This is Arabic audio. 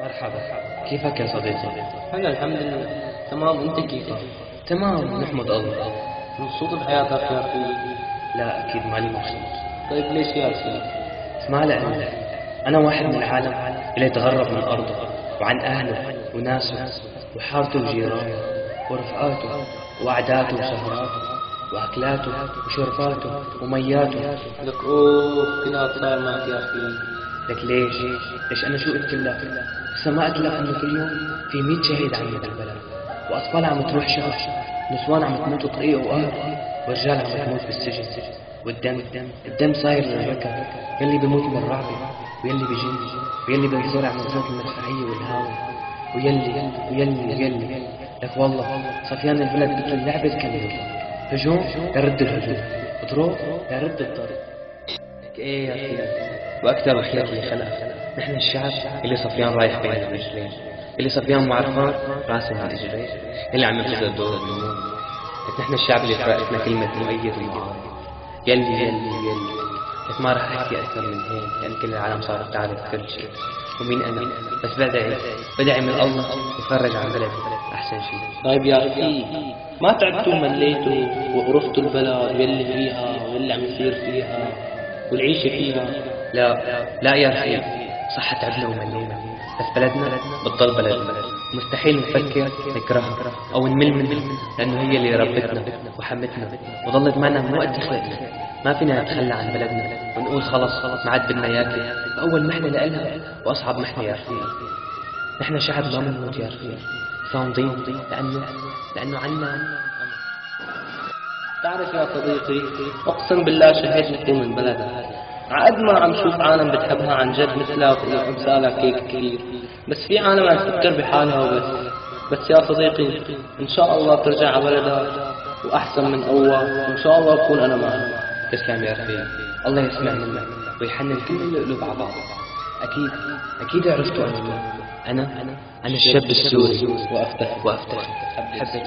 مرحبا. كيفك يا صديقي؟ أنا الحمد لله تمام. أنت كيفك؟ تمام، نحمد الله. مبسوط بحياتك يا أخي؟ لا أكيد مالي مبسوط. طيب ليش يا أخي؟ اسمع لأني أنا واحد من العالم اللي تغرب من أرضه وعن أهله وناسه وحارته وجيرانه ورفقاته وعاداته وسهراته وأكلاته وشرباته ومياته. لك أوه كلها صار معك يا أخي. لك ليش؟ ليش أنا شو قلت لك؟ لسه ما قلت لك إنه كل يوم في 100 شهيد عم يموت بالبلد، وأطفال عم تروح شهر، نسوان عم تموت طريق وقهر، ورجال عم تموت بالسجن. والدم صاير للركب، يلي بيموت من الرعبة ويلي بيجن ويلي بينصرع من صوت المدفعية والهاوي ويلي. لك والله صفيان البلد مثل اللعبة كان هجوم يرد الهجوم، ضروب يرد الضرب. لك ايه يا أخي، وأكثر وخير اللي خلق نحن الشعب اللي صفيان رايح بين الرجلين، اللي صفيان معرفان راسم على الإجرين، اللي عم يقتل الدور النمو. لك نحن الشعب اللي فرقتنا كلمة مؤيد ومعارض. يلي لك ما راح أحكي أكثر من هيك، لأن كل العالم صارت تعرف كل شيء ومين أنا. بس بدعي من الله يفرج عن بلدي أحسن شيء. طيب يا أخي، ما تعبتوا ومليتوا وقرفتوا البلد واللي فيها واللي عم يصير فيها والعيشة فيها؟ لا يا رفيق، صح تعبنا وملينا، بس بلدنا بتضل بلدنا. مستحيل نفكر نكرهها أو نمل منها، لأنه هي اللي ربتنا وحمتنا وظلت معنا من وقت خلقنا. ما فينا نتخلى عن بلدنا ونقول خلص ما عاد بدنا ياكل. أول محنة لإلها وأصعب محنة يا رفيق. نحن شعب ما بنموت يا رفيق، صامدين لأنه عنا. تعرف يا صديقي، أقسم بالله شهيت نكون من بلدها. عقد ما عم شوف عالم بتحبها عن جد مثلها وأمثالها هيك كثير، بس في عالم عم تفكر بحالها وبس. بس يا صديقي، إن شاء الله ترجع على بلدها وأحسن من أول، وإن شاء الله أكون أنا معك. تسلم يا رفيق، الله يسمع منا ويحنن كل القلوب على بعض. أكيد عرفتوا أنا الشاب السوري وأفتخر. حبيت